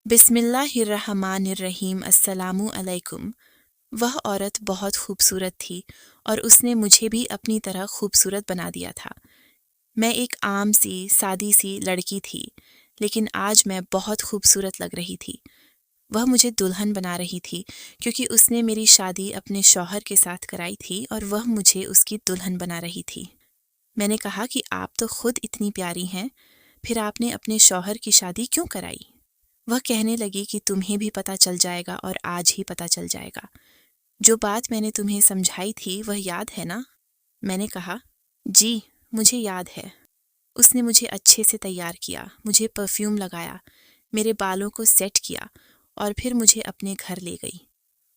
बिस्मिल्लाहिर्रहमानिर्रहीम अस्सलामु अलैकुम। वह औरत बहुत खूबसूरत थी और उसने मुझे भी अपनी तरह खूबसूरत बना दिया था। मैं एक आम सी सादी सी लड़की थी, लेकिन आज मैं बहुत खूबसूरत लग रही थी। वह मुझे दुल्हन बना रही थी क्योंकि उसने मेरी शादी अपने शौहर के साथ कराई थी और वह मुझे उसकी दुल्हन बना रही थी। मैंने कहा कि आप तो खुद इतनी प्यारी हैं, फिर आपने अपने शौहर की शादी क्यों कराई? वह कहने लगी कि तुम्हें भी पता चल जाएगा और आज ही पता चल जाएगा। जो बात मैंने तुम्हें समझाई थी वह याद है ना? मैंने कहा, जी, मुझे याद है। उसने मुझे अच्छे से तैयार किया, मुझे परफ्यूम लगाया, मेरे बालों को सेट किया और फिर मुझे अपने घर ले गई।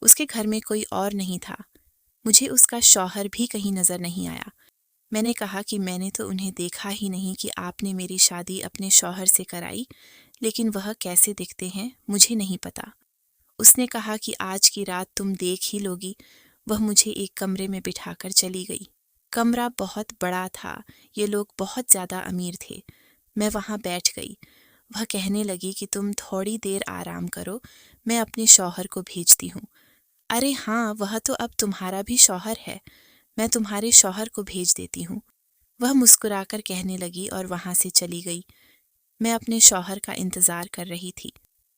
उसके घर में कोई और नहीं था। मुझे उसका शौहर भी कहीं नजर नहीं आया। मैंने कहा कि मैंने तो उन्हें देखा ही नहीं कि आपने मेरी शादी अपने शौहर से कराई, लेकिन वह कैसे दिखते हैं मुझे नहीं पता। उसने कहा कि आज की रात तुम देख ही लोगी। वह मुझे एक कमरे में बिठाकर चली गई। कमरा बहुत बड़ा था, ये लोग बहुत ज़्यादा अमीर थे। मैं वहाँ बैठ गई। वह कहने लगी कि तुम थोड़ी देर आराम करो, मैं अपने शौहर को भेजती हूँ। अरे हाँ, वह तो अब तुम्हारा भी शौहर है, मैं तुम्हारे शौहर को भेज देती हूँ। वह मुस्कुराकर कहने लगी और वहाँ से चली गई। मैं अपने शौहर का इंतज़ार कर रही थी।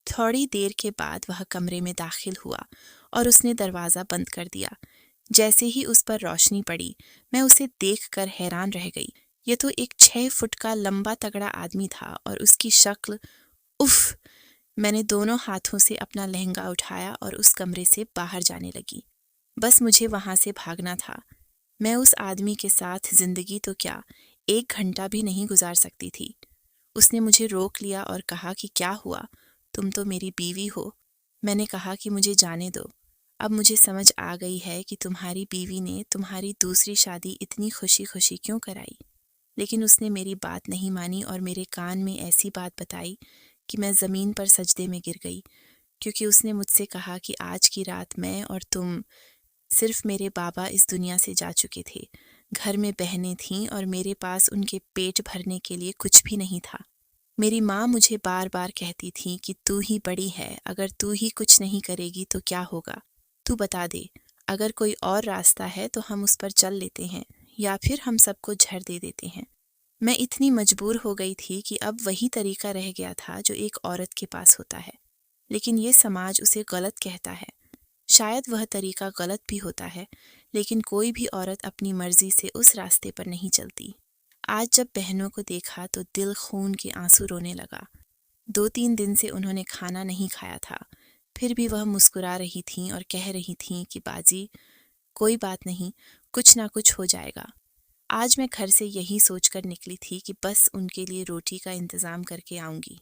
थोड़ी देर के बाद वह कमरे में दाखिल हुआ और उसने दरवाज़ा बंद कर दिया। जैसे ही उस पर रोशनी पड़ी, मैं उसे देखकर हैरान रह गई। ये तो एक 6 फुट का लंबा तगड़ा आदमी था और उसकी शक्ल, उफ! मैंने दोनों हाथों से अपना लहंगा उठाया और उस कमरे से बाहर जाने लगी। बस मुझे वहाँ से भागना था। मैं उस आदमी के साथ जिंदगी तो क्या, 1 घंटा भी नहीं गुजार सकती थी। उसने मुझे रोक लिया और कहा कि क्या हुआ, तुम तो मेरी बीवी हो। मैंने कहा कि मुझे जाने दो। अब मुझे समझ आ गई है कि तुम्हारी बीवी ने तुम्हारी दूसरी शादी इतनी खुशी खुशी क्यों कराई। लेकिन उसने मेरी बात नहीं मानी और मेरे कान में ऐसी बात बताई कि मैं ज़मीन पर सजदे में गिर गई, क्योंकि उसने मुझसे कहा कि आज की रात मैं और तुम, सिर्फ मेरे बाबा इस दुनिया से जा चुके थे। घर में बहनें थीं और मेरे पास उनके पेट भरने के लिए कुछ भी नहीं था। मेरी माँ मुझे बार बार कहती थी कि तू ही बड़ी है, अगर तू ही कुछ नहीं करेगी तो क्या होगा। तू बता दे, अगर कोई और रास्ता है तो हम उस पर चल लेते हैं, या फिर हम सबको झड़ दे देते हैं। मैं इतनी मजबूर हो गई थी कि अब वही तरीका रह गया था जो एक औरत के पास होता है, लेकिन ये समाज उसे गलत कहता है। शायद वह तरीका गलत भी होता है, लेकिन कोई भी औरत अपनी मर्जी से उस रास्ते पर नहीं चलती। आज जब बहनों को देखा तो दिल खून के आंसू रोने लगा। 2-3 दिन से उन्होंने खाना नहीं खाया था, फिर भी वह मुस्कुरा रही थीं और कह रही थीं कि बाजी, कोई बात नहीं, कुछ ना कुछ हो जाएगा। आज मैं घर से यही सोचकर निकली थी कि बस उनके लिए रोटी का इंतज़ाम करके आऊंगी।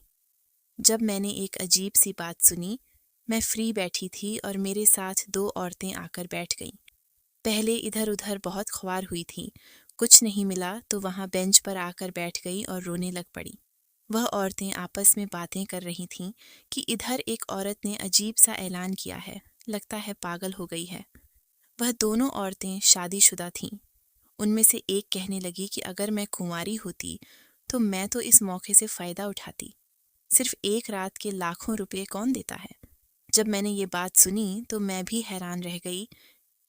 जब मैंने एक अजीब सी बात सुनी, मैं फ्री बैठी थी और मेरे साथ 2 औरतें आकर बैठ गईं। पहले इधर उधर बहुत ख्वार हुई थीं, कुछ नहीं मिला तो वहाँ बेंच पर आकर बैठ गई और रोने लग पड़ी। वह औरतें आपस में बातें कर रही थीं कि इधर एक औरत ने अजीब सा ऐलान किया है, लगता है पागल हो गई है। वह दोनों औरतें शादीशुदा थीं। उनमें से एक कहने लगी कि अगर मैं कुंवारी होती तो मैं तो इस मौके से फ़ायदा उठाती। सिर्फ एक रात के लाखों रुपए कौन देता है। जब मैंने ये बात सुनी तो मैं भी हैरान रह गई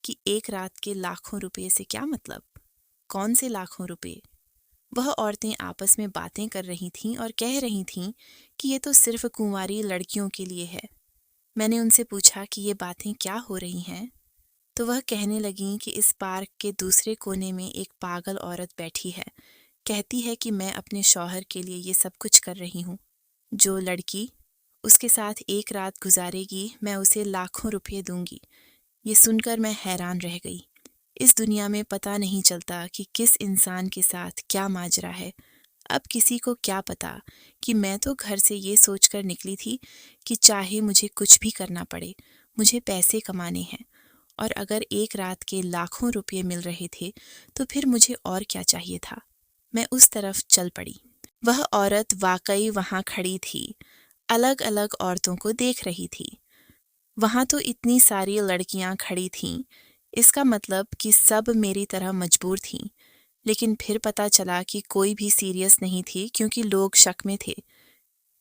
कि एक रात के लाखों रुपए से क्या मतलब, कौन से लाखों रुपए। वह औरतें आपस में बातें कर रही थीं और कह रही थीं कि ये तो सिर्फ कुंवारी लड़कियों के लिए है। मैंने उनसे पूछा कि ये बातें क्या हो रही हैं, तो वह कहने लगीं कि इस पार्क के दूसरे कोने में एक पागल औरत बैठी है, कहती है कि मैं अपने शौहर के लिए ये सब कुछ कर रही हूँ। जो लड़की उसके साथ एक रात गुजारेगी मैं उसे लाखों रुपये दूंगी। ये सुनकर मैं हैरान रह गई। इस दुनिया में पता नहीं चलता कि किस इंसान के साथ क्या माजरा है। अब किसी को क्या पता कि मैं तो घर से ये सोचकर निकली थी कि चाहे मुझे कुछ भी करना पड़े, मुझे पैसे कमाने हैं, और अगर एक रात के लाखों रुपये मिल रहे थे तो फिर मुझे और क्या चाहिए था। मैं उस तरफ चल पड़ी। वह औरत वाकई वहाँ खड़ी थी, अलग अलग औरतों को देख रही थी। वहाँ तो इतनी सारी लड़कियाँ खड़ी थीं, इसका मतलब कि सब मेरी तरह मजबूर थीं। लेकिन फिर पता चला कि कोई भी सीरियस नहीं थी क्योंकि लोग शक में थे।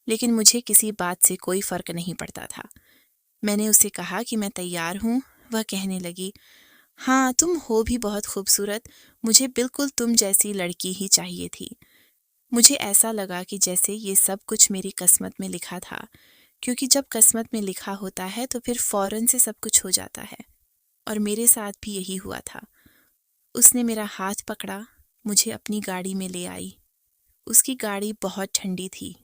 लेकिन मुझे किसी बात से कोई फ़र्क नहीं पड़ता था। मैंने उससे कहा कि मैं तैयार हूँ। वह कहने लगी, हाँ, तुम हो भी बहुत खूबसूरत, मुझे बिल्कुल तुम जैसी लड़की ही चाहिए थी। मुझे ऐसा लगा कि जैसे ये सब कुछ मेरी किस्मत में लिखा था, क्योंकि जब किस्मत में लिखा होता है तो फिर फ़ौरन से सब कुछ हो जाता है। और मेरे साथ भी यही हुआ था। उसने मेरा हाथ पकड़ा, मुझे अपनी गाड़ी में ले आई। उसकी गाड़ी बहुत ठंडी थी।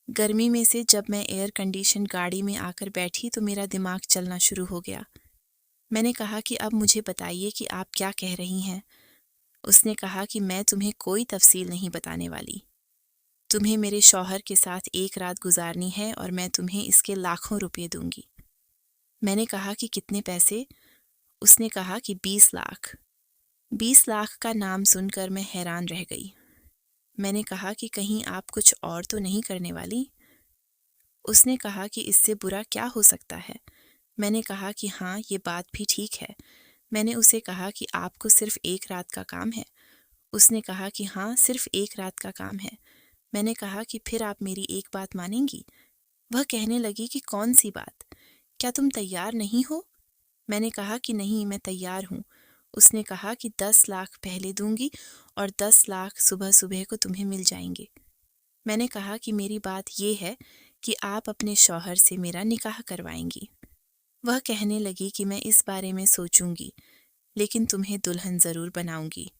गर्मी में से जब मैं एयर कंडीशन गाड़ी में आकर बैठी तो मेरा दिमाग चलना शुरू हो गया। मैंने कहा कि अब मुझे बताइए कि आप क्या कह रही हैं। उसने कहा कि मैं तुम्हें कोई तफसील नहीं बताने वाली। तुम्हें मेरे शौहर के साथ एक रात गुजारनी है और मैं तुम्हें इसके लाखों रुपए दूंगी। मैंने कहा कि कितने पैसे? उसने कहा कि 20 लाख। 20 लाख का नाम सुनकर मैं हैरान रह गई। मैंने कहा कि कहीं आप कुछ और तो नहीं करने वाली? उसने कहा कि इससे बुरा क्या हो सकता है। मैंने कहा कि हाँ, ये बात भी ठीक है। मैंने उसे कहा कि आपको सिर्फ एक रात का काम है। उसने कहा कि हाँ, सिर्फ एक रात का काम है। मैंने कहा कि फिर आप मेरी एक बात मानेंगी? वह कहने लगी कि कौन सी बात? क्या तुम तैयार नहीं हो? मैंने कहा कि नहीं, मैं तैयार हूँ। उसने कहा कि 10 लाख पहले दूंगी और 10 लाख सुबह सुबह को तुम्हें मिल जाएंगे। मैंने कहा कि मेरी बात ये है कि आप अपने शौहर से मेरा निकाह करवाएंगी। वह कहने लगी कि मैं इस बारे में सोचूंगी, लेकिन तुम्हें दुल्हन ज़रूर बनाऊंगी।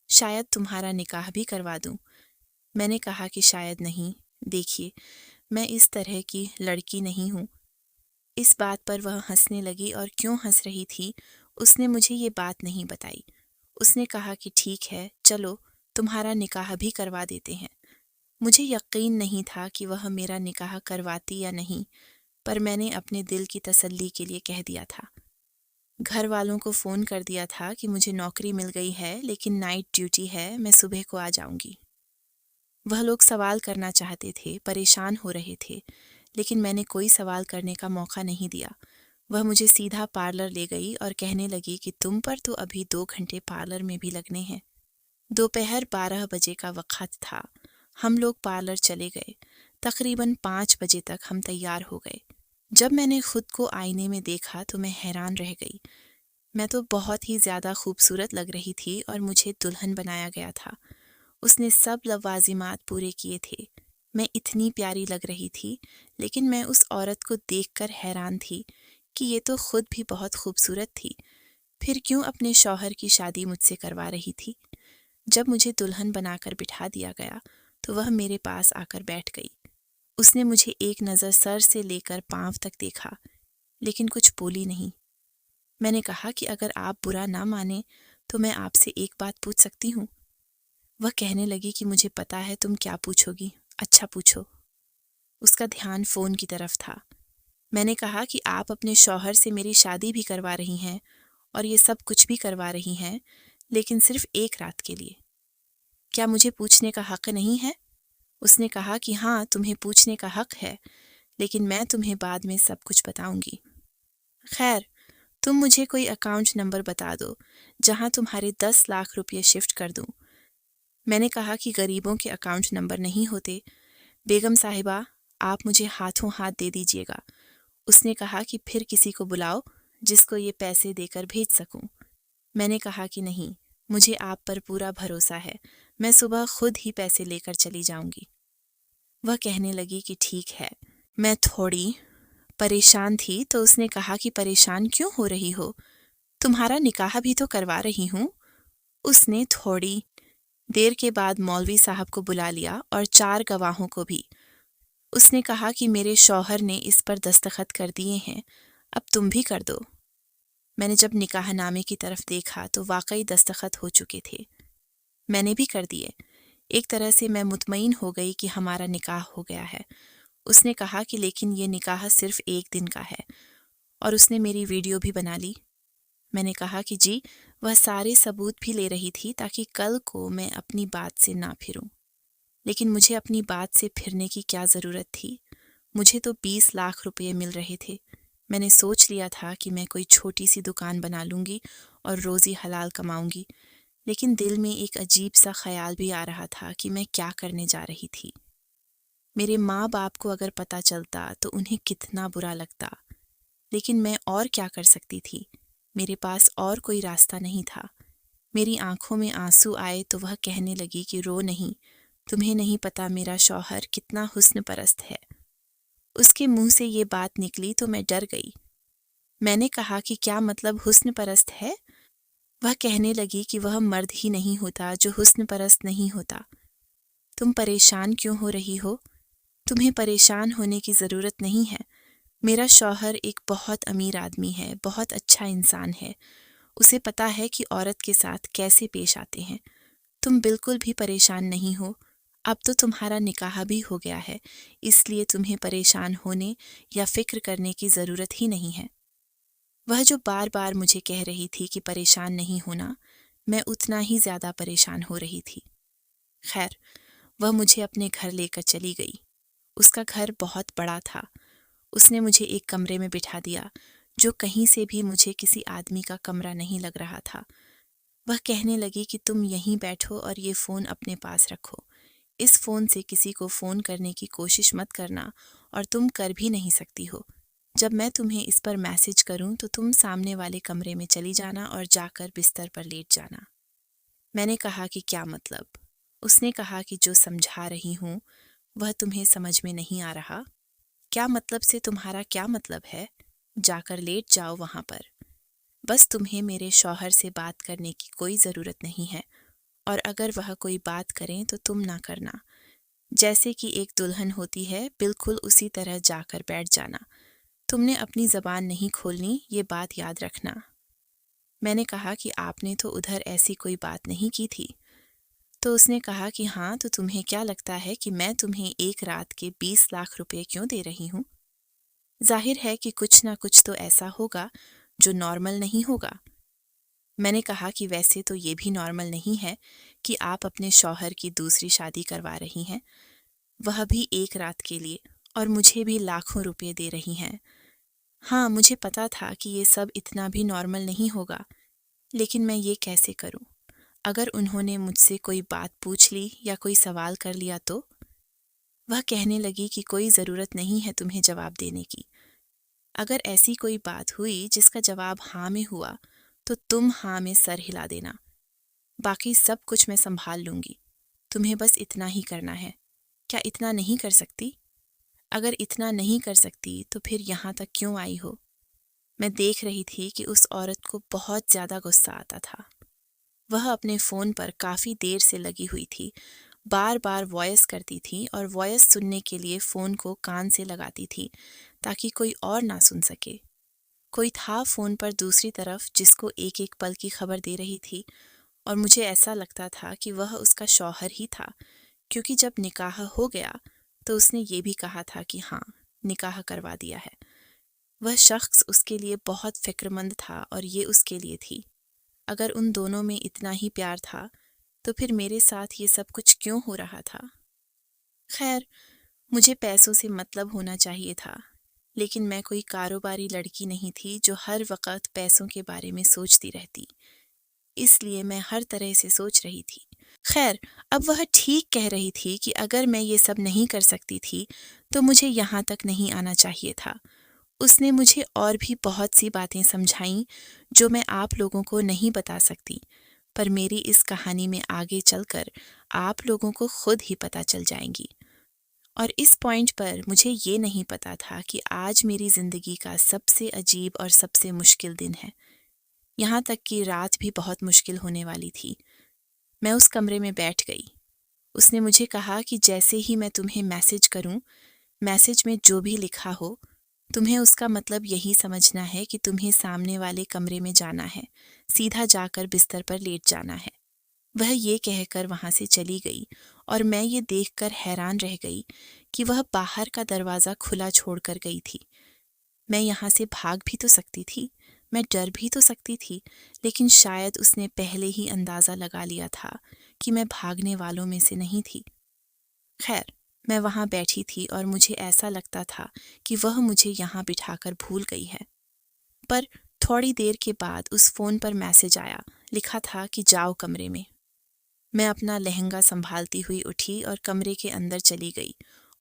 शायद तुम्हारा निकाह भी करवा दूं। मैंने कहा कि शायद नहीं। देखिए, मैं इस तरह की लड़की नहीं हूँ। इस बात पर वह हंसने लगी और क्यों हंस रही थी, उसने मुझे ये बात नहीं बताई। उसने कहा कि ठीक है, चलो तुम्हारा निकाह भी करवा देते हैं। मुझे यकीन नहीं था कि वह मेरा निकाह करवाती या नहीं, पर मैंने अपने दिल की तसल्ली के लिए कह दिया था। घर वालों को फ़ोन कर दिया था कि मुझे नौकरी मिल गई है, लेकिन नाइट ड्यूटी है, मैं सुबह को आ जाऊंगी। वह लोग सवाल करना चाहते थे, परेशान हो रहे थे, लेकिन मैंने कोई सवाल करने का मौका नहीं दिया। वह मुझे सीधा पार्लर ले गई और कहने लगी कि तुम पर तो अभी 2 घंटे पार्लर में भी लगने हैं। दोपहर 12 बजे का वक़्त था। हम लोग पार्लर चले गए। तकरीबन 5 बजे तक हम तैयार हो गए। जब मैंने खुद को आईने में देखा तो मैं हैरान रह गई। मैं तो बहुत ही ज़्यादा खूबसूरत लग रही थी और मुझे दुल्हन बनाया गया था। उसने सब लवाज़िमात पूरे किए थे। मैं इतनी प्यारी लग रही थी, लेकिन मैं उस औरत को देखकर हैरान थी कि ये तो खुद भी बहुत खूबसूरत थी। फिर क्यों अपने शौहर की शादी मुझसे करवा रही थी? जब मुझे दुल्हन बनाकर बिठा दिया गया, तो वह मेरे पास आकर बैठ गई। उसने मुझे एक नज़र सर से लेकर पाँव तक देखा, लेकिन कुछ बोली नहीं। मैंने कहा कि अगर आप बुरा ना माने, तो मैं आपसे एक बात पूछ सकती हूँ? वह कहने लगी कि मुझे पता है तुम क्या पूछोगी, अच्छा पूछो। उसका ध्यान फ़ोन की तरफ था। मैंने कहा कि आप अपने शौहर से मेरी शादी भी करवा रही हैं और ये सब कुछ भी करवा रही हैं, लेकिन सिर्फ एक रात के लिए। क्या मुझे पूछने का हक़ नहीं है? उसने कहा कि हाँ, तुम्हें पूछने का हक़ है, लेकिन मैं तुम्हें बाद में सब कुछ बताऊंगी। खैर, तुम मुझे कोई अकाउंट नंबर बता दो, जहाँ तुम्हारे 10 लाख रुपये शिफ्ट कर दूँ। मैंने कहा कि गरीबों के अकाउंट नंबर नहीं होते। बेगम साहिबा, आप मुझे हाथों हाथ दे दीजिएगा। उसने कहा कि फिर किसी को बुलाओ, जिसको ये पैसे देकर भेज सकूं। मैंने कहा कि नहीं, मुझे आप पर पूरा भरोसा है। मैं सुबह खुद ही पैसे लेकर चली जाऊंगी। वह कहने लगी कि ठीक है। मैं थोड़ी परेशान थी, तो उसने कहा कि परेशान क्यों हो रही हो? तुम्हारा निकाह भी तो करवा रही हूँ। उसने थोड़ी देर के बाद मौलवी साहब को बुला लिया और 4 गवाहों को भी। उसने कहा कि मेरे शौहर ने इस पर दस्तखत कर दिए हैं, अब तुम भी कर दो। मैंने जब निकाहनामे की तरफ देखा तो वाकई दस्तखत हो चुके थे। मैंने भी कर दिए। एक तरह से मैं मुतमईन हो गई कि हमारा निकाह हो गया है। उसने कहा कि लेकिन ये निकाह सिर्फ एक दिन का है, और उसने मेरी वीडियो भी बना ली। मैंने कहा कि जी, वह सारे सबूत भी ले रही थी ताकि कल को मैं अपनी बात से ना फिरूं। लेकिन मुझे अपनी बात से फिरने की क्या ज़रूरत थी? मुझे तो 20 लाख रुपये मिल रहे थे। मैंने सोच लिया था कि मैं कोई छोटी सी दुकान बना लूँगी और रोज़ी हलाल कमाऊँगी, लेकिन दिल में एक अजीब सा ख्याल भी आ रहा था कि मैं क्या करने जा रही थी। मेरे माँ बाप को अगर पता चलता तो उन्हें कितना बुरा लगता, लेकिन मैं और क्या कर सकती थी। मेरे पास और कोई रास्ता नहीं था। मेरी आंखों में आंसू आए तो वह कहने लगी कि रो नहीं, तुम्हें नहीं पता मेरा शौहर कितना हुस्न परस्त है। उसके मुंह से ये बात निकली तो मैं डर गई। मैंने कहा कि क्या मतलब हुस्न परस्त है? वह कहने लगी कि वह मर्द ही नहीं होता जो हुस्न परस्त नहीं होता। तुम परेशान क्यों हो रही हो? तुम्हें परेशान होने की ज़रूरत नहीं है। मेरा शौहर एक बहुत अमीर आदमी है, बहुत अच्छा इंसान है। उसे पता है कि औरत के साथ कैसे पेश आते हैं। तुम बिल्कुल भी परेशान नहीं हो। अब तो तुम्हारा निकाह भी हो गया है, इसलिए तुम्हें परेशान होने या फिक्र करने की ज़रूरत ही नहीं है। वह जो बार बार मुझे कह रही थी कि परेशान नहीं होना, मैं उतना ही ज़्यादा परेशान हो रही थी। खैर, वह मुझे अपने घर लेकर चली गई। उसका घर बहुत बड़ा था। उसने मुझे एक कमरे में बिठा दिया, जो कहीं से भी मुझे किसी आदमी का कमरा नहीं लग रहा था। वह कहने लगी कि तुम यहीं बैठो और ये फ़ोन अपने पास रखो। इस फ़ोन से किसी को फ़ोन करने की कोशिश मत करना, और तुम कर भी नहीं सकती हो। जब मैं तुम्हें इस पर मैसेज करूं तो तुम सामने वाले कमरे में चली जाना और जाकर बिस्तर पर लेट जाना। मैंने कहा कि क्या मतलब? उसने कहा कि जो समझा रही हूँ वह तुम्हें समझ में नहीं आ रहा। क्या मतलब से तुम्हारा क्या मतलब है? जाकर लेट जाओ वहां पर। बस तुम्हें मेरे शौहर से बात करने की कोई ज़रूरत नहीं है, और अगर वह कोई बात करें तो तुम ना करना। जैसे कि एक दुल्हन होती है, बिल्कुल उसी तरह जाकर बैठ जाना। तुमने अपनी ज़बान नहीं खोलनी, ये बात याद रखना। मैंने कहा कि आपने तो उधर ऐसी कोई बात नहीं की थी। तो उसने कहा कि हाँ, तो तुम्हें क्या लगता है कि मैं तुम्हें एक रात के 20 लाख रुपए क्यों दे रही हूँ? जाहिर है कि कुछ ना कुछ तो ऐसा होगा जो नॉर्मल नहीं होगा। मैंने कहा कि वैसे तो ये भी नॉर्मल नहीं है कि आप अपने शौहर की दूसरी शादी करवा रही हैं, वह भी एक रात के लिए, और मुझे भी लाखों रुपए दे रही हैं। हाँ, मुझे पता था कि ये सब इतना भी नॉर्मल नहीं होगा, लेकिन मैं ये कैसे करूं? अगर उन्होंने मुझसे कोई बात पूछ ली या कोई सवाल कर लिया तो? वह कहने लगी कि कोई ज़रूरत नहीं है तुम्हें जवाब देने की। अगर ऐसी कोई बात हुई जिसका जवाब हाँ में हुआ, तो तुम हाँ में सर हिला देना। बाकी सब कुछ मैं संभाल लूंगी। तुम्हें बस इतना ही करना है। क्या इतना नहीं कर सकती? अगर इतना नहीं कर सकती तो फिर यहाँ तक क्यों आई हो? मैं देख रही थी कि उस औरत को बहुत ज़्यादा गुस्सा आता था। वह अपने फ़ोन पर काफ़ी देर से लगी हुई थी, बार बार वॉइस करती थी और वॉइस सुनने के लिए फ़ोन को कान से लगाती थी ताकि कोई और ना सुन सके। कोई था फ़ोन पर दूसरी तरफ जिसको एक एक पल की खबर दे रही थी, और मुझे ऐसा लगता था कि वह उसका शौहर ही था, क्योंकि जब निकाह हो गया तो उसने ये भी कहा था कि हाँ, निकाह करवा दिया है। वह शख्स उसके लिए बहुत फ़िक्रमंद था और ये उसके लिए थी। अगर उन दोनों में इतना ही प्यार था तो फिर मेरे साथ ये सब कुछ क्यों हो रहा था? खैर, मुझे पैसों से मतलब होना चाहिए था, लेकिन मैं कोई कारोबारी लड़की नहीं थी जो हर वक़्त पैसों के बारे में सोचती रहती। इसलिए मैं हर तरह से सोच रही थी। खैर, अब वह ठीक कह रही थी कि अगर मैं ये सब नहीं कर सकती थी, तो मुझे यहाँ तक नहीं आना चाहिए था। उसने मुझे और भी बहुत सी बातें समझाईं जो मैं आप लोगों को नहीं बता सकती, पर मेरी इस कहानी में आगे चलकर आप लोगों को खुद ही पता चल जाएंगी। और इस पॉइंट पर मुझे ये नहीं पता था कि आज मेरी ज़िंदगी का सबसे अजीब और सबसे मुश्किल दिन है। यहाँ तक कि रात भी बहुत मुश्किल होने वाली थी। मैं उस कमरे में बैठ गई। उसने मुझे कहा कि जैसे ही मैं तुम्हें मैसेज करूं, मैसेज में जो भी लिखा हो, तुम्हें उसका मतलब यही समझना है कि तुम्हें सामने वाले कमरे में जाना है, सीधा जाकर बिस्तर पर लेट जाना है। वह ये कहकर वहां से चली गई, और मैं ये देखकर हैरान रह गई कि वह बाहर का दरवाज़ा खुला छोड़कर गई थी। मैं यहाँ से भाग भी तो सकती थी, मैं डर भी तो सकती थी, लेकिन शायद उसने पहले ही अंदाज़ा लगा लिया था कि मैं भागने वालों में से नहीं थी। खैर, मैं वहाँ बैठी थी और मुझे ऐसा लगता था कि वह मुझे यहाँ बिठाकर भूल गई है। पर थोड़ी देर के बाद उस फ़ोन पर मैसेज आया, लिखा था कि जाओ कमरे में। मैं अपना लहंगा संभालती हुई उठी और कमरे के अंदर चली गई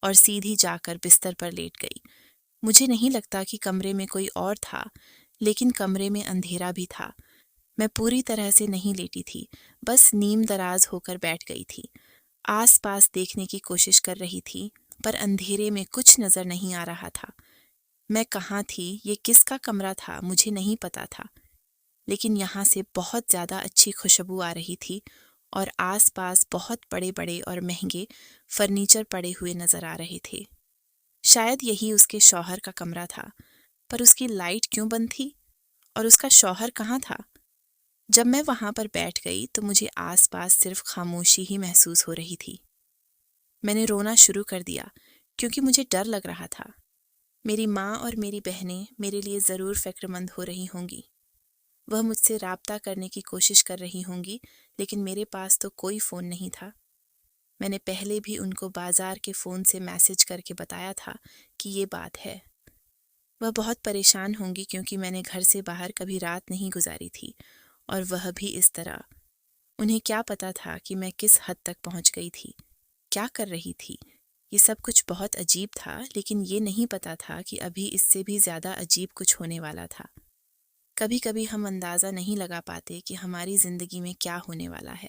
और सीधी जाकर बिस्तर पर लेट गई। मुझे नहीं लगता कि कमरे में कोई और था, लेकिन कमरे में अंधेरा भी था। मैं पूरी तरह से नहीं लेटी थी, बस नीम दराज होकर बैठ गई थी। आस-पास देखने की कोशिश कर रही थी, पर अंधेरे में कुछ नजर नहीं आ रहा था। मैं कहाँ थी, ये किसका कमरा था, मुझे नहीं पता था। लेकिन यहाँ से बहुत ज़्यादा अच्छी खुशबू आ रही थी और आस-पास बहुत बड़े-बड़े और महंगे फर्नीचर पड़े हुए नजर आ रहे थे। शायद यही उसके शौहर का कमरा था, पर उसकी लाइट क्यों बंद थी और उसका शौहर कहाँ था? जब मैं वहां पर बैठ गई तो मुझे आसपास सिर्फ खामोशी ही महसूस हो रही थी। मैंने रोना शुरू कर दिया क्योंकि मुझे डर लग रहा था। मेरी माँ और मेरी बहनें मेरे लिए ज़रूर फ़िक्रमंद हो रही होंगी। वह मुझसे राब्ता करने की कोशिश कर रही होंगी, लेकिन मेरे पास तो कोई फ़ोन नहीं था। मैंने पहले भी उनको बाज़ार के फ़ोन से मैसेज करके बताया था कि ये बात है। वह बहुत परेशान होंगी क्योंकि मैंने घर से बाहर कभी रात नहीं गुजारी थी, और वह भी इस तरह। उन्हें क्या पता था कि मैं किस हद तक पहुंच गई थी, क्या कर रही थी। ये सब कुछ बहुत अजीब था, लेकिन ये नहीं पता था कि अभी इससे भी ज़्यादा अजीब कुछ होने वाला था। कभी कभी हम अंदाज़ा नहीं लगा पाते कि हमारी ज़िंदगी में क्या होने वाला है।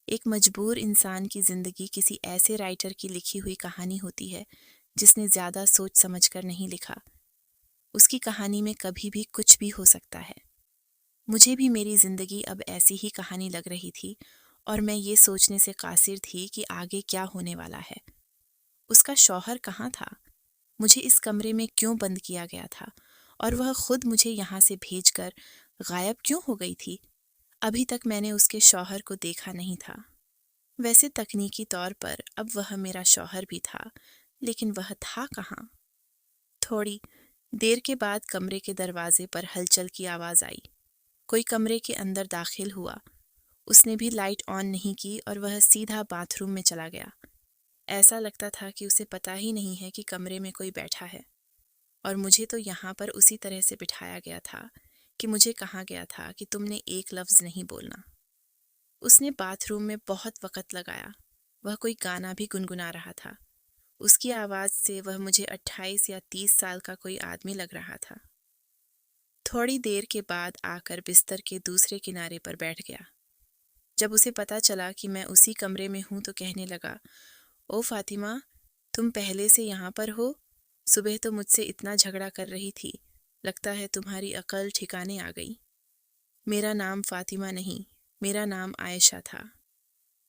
एक मजबूर इंसान की ज़िंदगी किसी ऐसे राइटर की लिखी हुई कहानी होती है जिसने ज़्यादा सोच समझ कर नहीं लिखा। उसकी कहानी में कभी भी कुछ भी हो सकता है। मुझे भी मेरी ज़िंदगी अब ऐसी ही कहानी लग रही थी, और मैं ये सोचने से कासिर थी कि आगे क्या होने वाला है। उसका शौहर कहाँ था? मुझे इस कमरे में क्यों बंद किया गया था? और वह खुद मुझे यहाँ से भेजकर गायब क्यों हो गई थी? अभी तक मैंने उसके शौहर को देखा नहीं था। वैसे तकनीकी तौर पर अब वह मेरा शौहर भी था, लेकिन वह था कहाँ? थोड़ी देर के बाद कमरे के दरवाजे पर हलचल की आवाज़ आई। कोई कमरे के अंदर दाखिल हुआ। उसने भी लाइट ऑन नहीं की और वह सीधा बाथरूम में चला गया। ऐसा लगता था कि उसे पता ही नहीं है कि कमरे में कोई बैठा है, और मुझे तो यहाँ पर उसी तरह से बिठाया गया था कि मुझे कहा गया था कि तुमने एक लफ्ज़ नहीं बोलना। उसने बाथरूम में बहुत वक़्त लगाया। वह कोई गाना भी गुनगुना रहा था। उसकी आवाज़ से वह मुझे 28 या 30 साल का कोई आदमी लग रहा था। थोड़ी देर के बाद आकर बिस्तर के दूसरे किनारे पर बैठ गया। जब उसे पता चला कि मैं उसी कमरे में हूँ तो कहने लगा, ओ फातिमा, तुम पहले से यहाँ पर हो? सुबह तो मुझसे इतना झगड़ा कर रही थी, लगता है तुम्हारी अकल ठिकाने आ गई। मेरा नाम फातिमा नहीं, मेरा नाम आयशा था।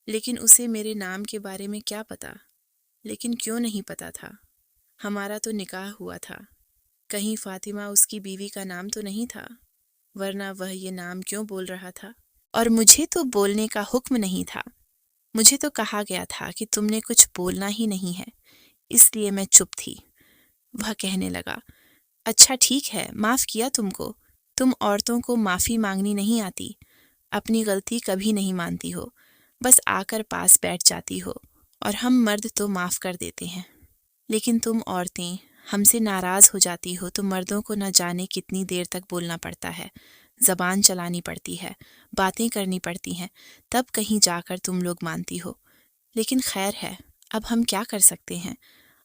लेकिन उसे मेरे नाम के बारे में क्या पता? लेकिन क्यों नहीं पता था? हमारा तो निकाह हुआ था। कहीं फातिमा उसकी बीवी का नाम तो नहीं था, वरना वह ये नाम क्यों बोल रहा था? और मुझे तो बोलने का हुक्म नहीं था। मुझे तो कहा गया था कि तुमने कुछ बोलना ही नहीं है, इसलिए मैं चुप थी। वह कहने लगा, अच्छा ठीक है, माफ़ किया तुमको। तुम औरतों को माफ़ी मांगनी नहीं आती, अपनी गलती कभी नहीं मानती हो, बस आकर पास बैठ जाती हो, और हम मर्द तो माफ़ कर देते हैं। लेकिन तुम औरतें हमसे नाराज़ हो जाती हो तो मर्दों को न जाने कितनी देर तक बोलना पड़ता है, ज़बान चलानी पड़ती है, बातें करनी पड़ती हैं, तब कहीं जाकर तुम लोग मानती हो। लेकिन खैर है, अब हम क्या कर सकते हैं?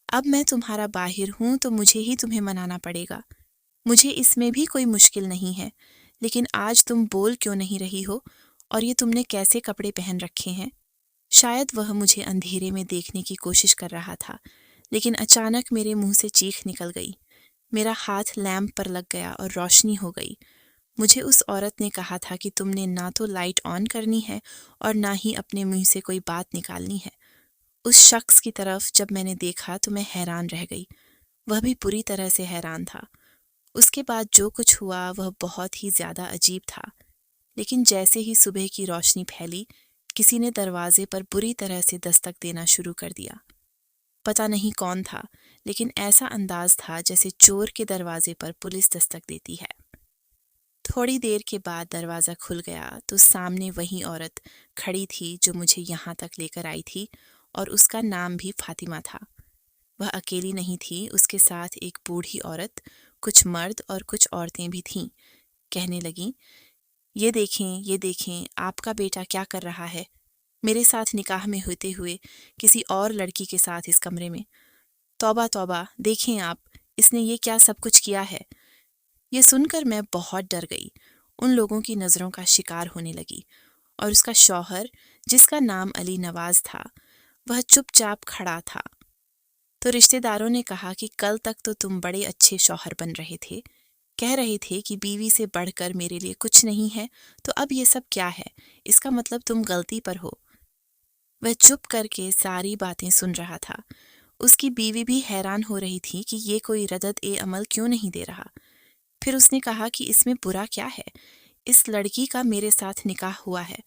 अब मैं तुम्हारा बाहिर हूँ तो मुझे ही तुम्हें मनाना पड़ेगा। मुझे इसमें भी कोई मुश्किल नहीं है, लेकिन आज तुम बोल क्यों नहीं रही हो, और ये तुमने कैसे कपड़े पहन रखे हैं? शायद वह मुझे अंधेरे में देखने की कोशिश कर रहा था, लेकिन अचानक मेरे मुंह से चीख निकल गई। मेरा हाथ लैंप पर लग गया और रोशनी हो गई। मुझे उस औरत ने कहा था कि तुमने ना तो लाइट ऑन करनी है और ना ही अपने मुंह से कोई बात निकालनी है। उस शख्स की तरफ जब मैंने देखा तो मैं हैरान रह गई। वह भी पूरी तरह से हैरान था। उसके बाद जो कुछ हुआ वह बहुत ही ज़्यादा अजीब था। लेकिन जैसे ही सुबह की रोशनी फैली, किसी ने दरवाजे पर बुरी तरह से दस्तक देना शुरू कर दिया। पता नहीं कौन था, लेकिन ऐसा अंदाज था जैसे चोर के दरवाजे पर पुलिस दस्तक देती है। थोड़ी देर के बाद दरवाज़ा खुल गया तो सामने वही औरत खड़ी थी जो मुझे यहाँ तक लेकर आई थी, और उसका नाम भी फातिमा था। वह अकेली नहीं थी, उसके साथ एक बूढ़ी औरत, कुछ मर्द और कुछ औरतें भी थीं। कहने लगी, ये देखें, आपका बेटा क्या कर रहा है? मेरे साथ निकाह में होते हुए किसी और लड़की के साथ इस कमरे में। तौबा तौबा, देखें आप, इसने ये क्या सब कुछ किया है। ये सुनकर मैं बहुत डर गई, उन लोगों की नज़रों का शिकार होने लगी, और उसका शौहर, जिसका नाम अली नवाज था, वह चुपचाप खड़ा था। तो रिश्तेदारों ने कहा कि कल तक तो तुम बड़े अच्छे शौहर बन रहे थे, कह रहे थे कि बीवी से बढ़कर मेरे लिए कुछ नहीं है, तो अब ये सब क्या है? इसका मतलब तुम गलती पर हो। वह चुप करके सारी बातें सुन रहा था। उसकी बीवी भी हैरान हो रही थी कि ये कोई रदद ए अमल क्यों नहीं दे रहा। फिर उसने कहा कि इसमें बुरा क्या है, इस लड़की का मेरे साथ निकाह हुआ है।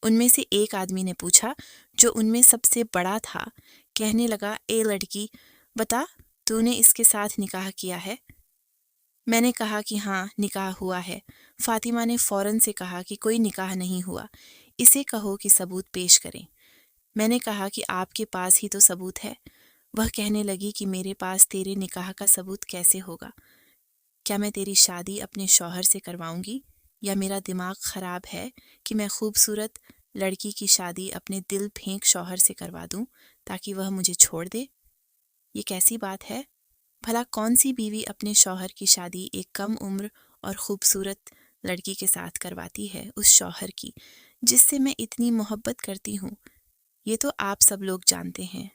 उनमें से एक आदमी ने पूछा, जो उनमें सबसे बड़ा था, कहने लगा, ए लड़की, बता, तूने इसके साथ निकाह किया है? मैंने कहा कि हाँ, निकाह हुआ है। फातिमा ने फौरन से कहा कि कोई निकाह नहीं हुआ, इसे कहो कि सबूत पेश करें। मैंने कहा कि आपके पास ही तो सबूत है। वह कहने लगी कि मेरे पास तेरे निकाह का सबूत कैसे होगा? क्या मैं तेरी शादी अपने शौहर से करवाऊंगी, या मेरा दिमाग खराब है कि मैं खूबसूरत लड़की की शादी अपने दिल फेंक शौहर से करवा दूं ताकि वह मुझे छोड़ दे? ये कैसी बात है? भला कौन सी बीवी अपने शौहर की शादी एक कम उम्र और खूबसूरत लड़की के साथ करवाती है, उस शौहर की जिससे मैं इतनी मोहब्बत करती हूँ? ये तो आप सब लोग जानते हैं।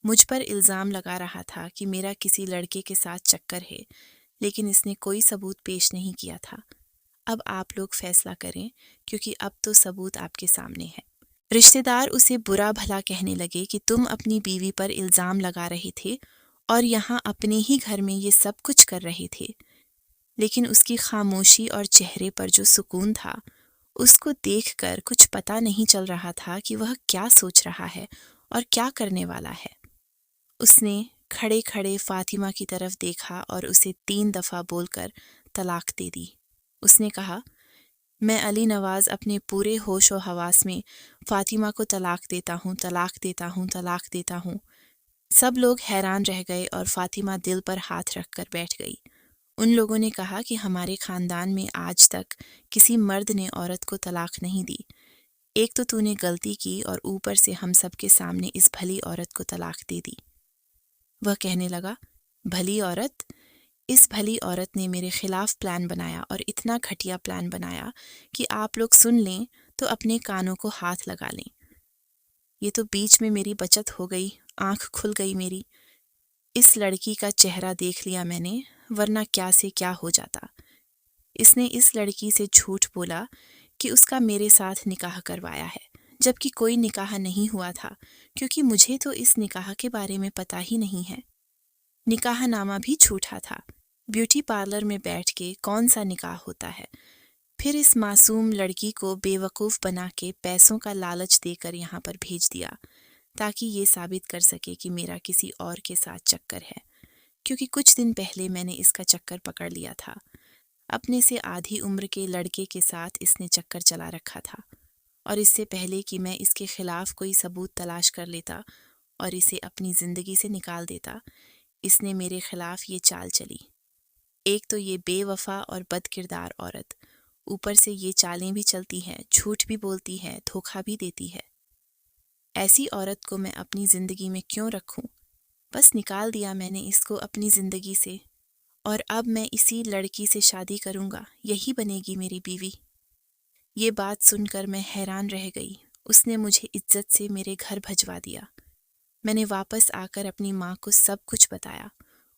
मुझ पर इल्ज़ाम लगा रहा था कि मेरा किसी लड़के के साथ चक्कर है, लेकिन इसने कोई सबूत पेश नहीं किया था। अब आप लोग फैसला करें, क्योंकि अब तो सबूत आपके सामने है। रिश्तेदार उसे बुरा भला कहने लगे कि तुम अपनी बीवी पर इल्ज़ाम लगा रहे थे और यहाँ अपने ही घर में ये सब कुछ कर रहे थे। लेकिन उसकी खामोशी और चेहरे पर जो सुकून था, उसको देखकर कुछ पता नहीं चल रहा था कि वह क्या सोच रहा है और क्या करने वाला है। उसने खड़े खड़े फातिमा की तरफ देखा और उसे 3 दफ़ा बोलकर तलाक दे दी। उसने कहा, मैं अली नवाज अपने पूरे होश और हवास में फातिमा को तलाक देता हूँ, तलाक देता हूँ, तलाक देता हूँ। सब लोग हैरान रह गए और फातिमा दिल पर हाथ रखकर बैठ गई। उन लोगों ने कहा कि हमारे खानदान में आज तक किसी मर्द ने औरत को तलाक नहीं दी। एक तो तूने गलती की और ऊपर से हम सब के सामने इस भली औरत को तलाक दे दी। वह कहने लगा, भली औरत? इस भली औरत ने मेरे खिलाफ प्लान बनाया, और इतना घटिया प्लान बनाया कि आप लोग सुन लें तो अपने कानों को हाथ लगा लें। ये तो बीच में मेरी बचत हो गई, आंख खुल गई मेरी। इस लड़की का चेहरा देख लिया मैंने, वरना क्या से क्या हो जाता। इसने इस लड़की से झूठ बोला कि उसका मेरे साथ निकाह करवाया है, जबकि कोई निकाह नहीं हुआ था, क्योंकि मुझे तो इस निकाह के बारे में पता ही नहीं है। निकाहनामा भी झूठा था। ब्यूटी पार्लर में बैठ के कौन सा निकाह होता है? फिर इस मासूम लड़की को बेवकूफ़ बना के पैसों का लालच देकर यहाँ पर भेज दिया, ताकि ये साबित कर सके कि मेरा किसी और के साथ चक्कर है, क्योंकि कुछ दिन पहले मैंने इसका चक्कर पकड़ लिया था। अपने से आधी उम्र के लड़के के साथ इसने चक्कर चला रखा था, और इससे पहले कि मैं इसके खिलाफ कोई सबूत तलाश कर लेता और इसे अपनी ज़िंदगी से निकाल देता, इसने मेरे खिलाफ ये चाल चली। एक तो ये बेवफा और बदकिरदार औरत, ऊपर से ये चालें भी चलती हैं, झूठ भी बोलती है, धोखा भी देती है। ऐसी औरत को मैं अपनी ज़िंदगी में क्यों रखूं? बस निकाल दिया मैंने इसको अपनी ज़िंदगी से, और अब मैं इसी लड़की से शादी करूंगा, यही बनेगी मेरी बीवी। ये बात सुनकर मैं हैरान रह गई। उसने मुझे इज्जत से मेरे घर भजवा दिया। मैंने वापस आकर अपनी माँ को सब कुछ बताया।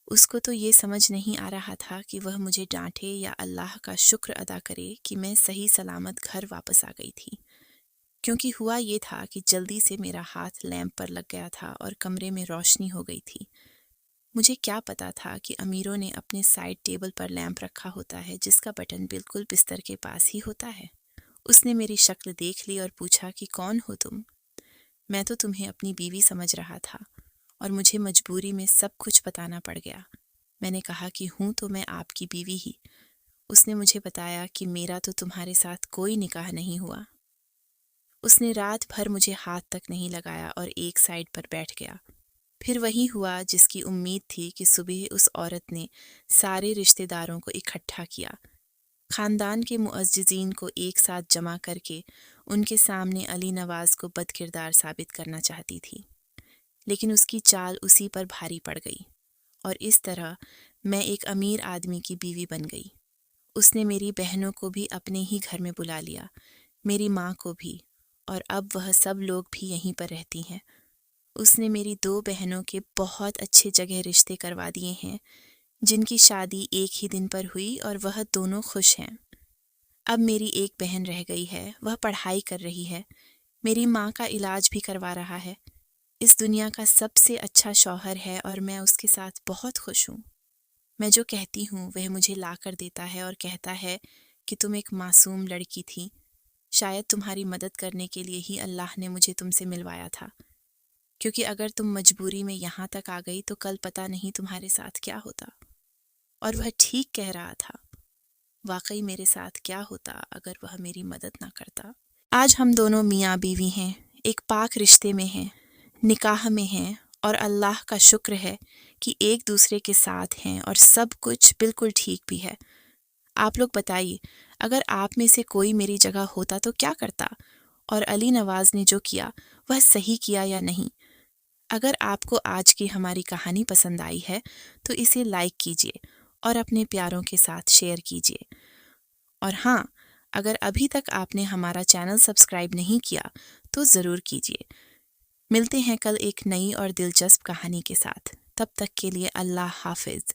उसको तो ये समझ नहीं आ रहा था कि वह मुझे डांटे या अल्लाह का शुक्र अदा करे कि मैं सही सलामत घर वापस आ गई थी। क्योंकि हुआ ये था कि जल्दी से मेरा हाथ लैंप पर लग गया था और कमरे में रोशनी हो गई थी। मुझे क्या पता था कि अमीरों ने अपने साइड टेबल पर लैंप रखा होता है, जिसका बटन बिल्कुल बिस्तर के पास ही होता है। उसने मेरी शक्ल देख ली और पूछा कि कौन हो तुम? मैं तो तुम्हें अपनी बीवी समझ रहा था, और मुझे मजबूरी में सब कुछ बताना पड़ गया। मैंने कहा कि हूँ तो मैं आपकी बीवी ही। उसने मुझे बताया कि मेरा तो तुम्हारे साथ कोई निकाह नहीं हुआ। उसने रात भर मुझे हाथ तक नहीं लगाया और एक साइड पर बैठ गया। फिर वही हुआ जिसकी उम्मीद थी कि सुबह उस औरत ने सारे रिश्तेदारों को इकट्ठा किया। खानदान के मुअज्जिज़ीन को एक साथ जमा करके उनके सामने अली नवाज को बदकिरदार साबित करना चाहती थी। लेकिन उसकी चाल उसी पर भारी पड़ गई और इस तरह मैं एक अमीर आदमी की बीवी बन गई। उसने मेरी बहनों को भी अपने ही घर में बुला लिया, मेरी माँ को भी, और अब वह सब लोग भी यहीं पर रहती हैं। उसने मेरी 2 बहनों के बहुत अच्छे जगह रिश्ते करवा दिए हैं, जिनकी शादी एक ही दिन पर हुई और वह दोनों खुश हैं। अब मेरी एक बहन रह गई है, वह पढ़ाई कर रही है, मेरी माँ का इलाज भी करवा रहा है। इस दुनिया का सबसे अच्छा शौहर है और मैं उसके साथ बहुत खुश हूँ। मैं जो कहती हूँ वह मुझे ला कर देता है और कहता है कि तुम एक मासूम लड़की थी, शायद तुम्हारी मदद करने के लिए ही अल्लाह ने मुझे तुमसे मिलवाया था, क्योंकि अगर तुम मजबूरी में यहाँ तक आ गई तो कल पता नहीं तुम्हारे साथ क्या होता। और वह ठीक कह रहा था। वाकई मेरे साथ क्या होता अगर वह मेरी मदद ना करता। आज हम दोनों मियाँ बीवी हैं, एक पाक रिश्ते में हैं, निकाह में हैं और अल्लाह का शुक्र है कि एक दूसरे के साथ हैं और सब कुछ बिल्कुल ठीक भी है। आप लोग बताइए, अगर आप में से कोई मेरी जगह होता तो क्या करता? और अली नवाज ने जो किया वह सही किया या नहीं? अगर आपको आज की हमारी कहानी पसंद आई है तो इसे लाइक कीजिए और अपने प्यारों के साथ शेयर कीजिए। और हाँ, अगर अभी तक आपने हमारा चैनल सब्सक्राइब नहीं किया तो ज़रूर कीजिए। मिलते हैं कल एक नई और दिलचस्प कहानी के साथ। तब तक के लिए अल्लाह हाफिज़।